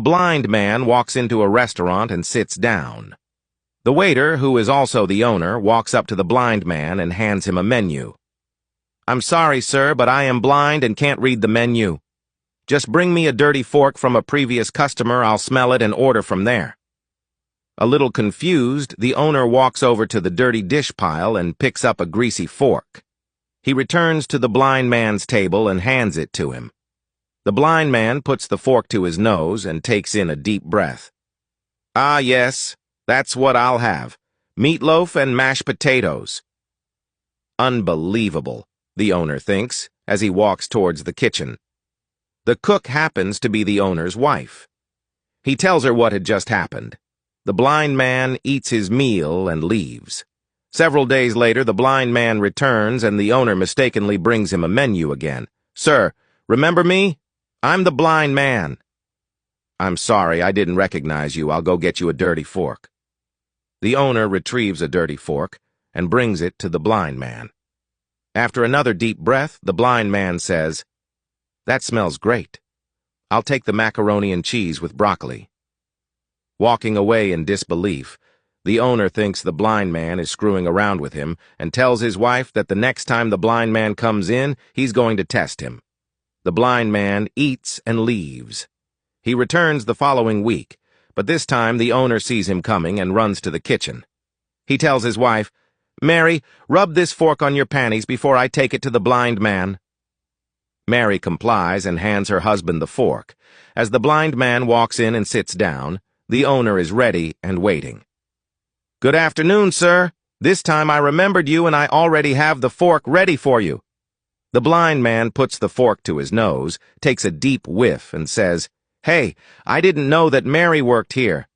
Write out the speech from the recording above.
A blind man walks into a restaurant and sits down. The waiter, who is also the owner, walks up to the blind man and hands him a menu. "I'm sorry, sir, but I am blind and can't read the menu. Just bring me a dirty fork from a previous customer, I'll smell it and order from there." A little confused, the owner walks over to the dirty dish pile and picks up a greasy fork. He returns to the blind man's table and hands it to him. The blind man puts the fork to his nose and takes in a deep breath. "Ah, yes, that's what I'll have. Meatloaf and mashed potatoes." Unbelievable, the owner thinks, as he walks towards the kitchen. The cook happens to be the owner's wife. He tells her what had just happened. The blind man eats his meal and leaves. Several days later, the blind man returns and the owner mistakenly brings him a menu again. "Sir, remember me? I'm the blind man." "I'm sorry, I didn't recognize you. I'll go get you a dirty fork." The owner retrieves a dirty fork and brings it to the blind man. After another deep breath, the blind man says, "That smells great. I'll take the macaroni and cheese with broccoli." Walking away in disbelief, the owner thinks the blind man is screwing around with him and tells his wife that the next time the blind man comes in, he's going to test him. The blind man eats and leaves. He returns the following week, but this time the owner sees him coming and runs to the kitchen. He tells his wife, "Mary, rub this fork on your panties before I take it to the blind man." Mary complies and hands her husband the fork. As the blind man walks in and sits down, the owner is ready and waiting. "Good afternoon, sir. This time I remembered you and I already have the fork ready for you." The blind man puts the fork to his nose, takes a deep whiff, and says, "Hey, I didn't know that Mary worked here.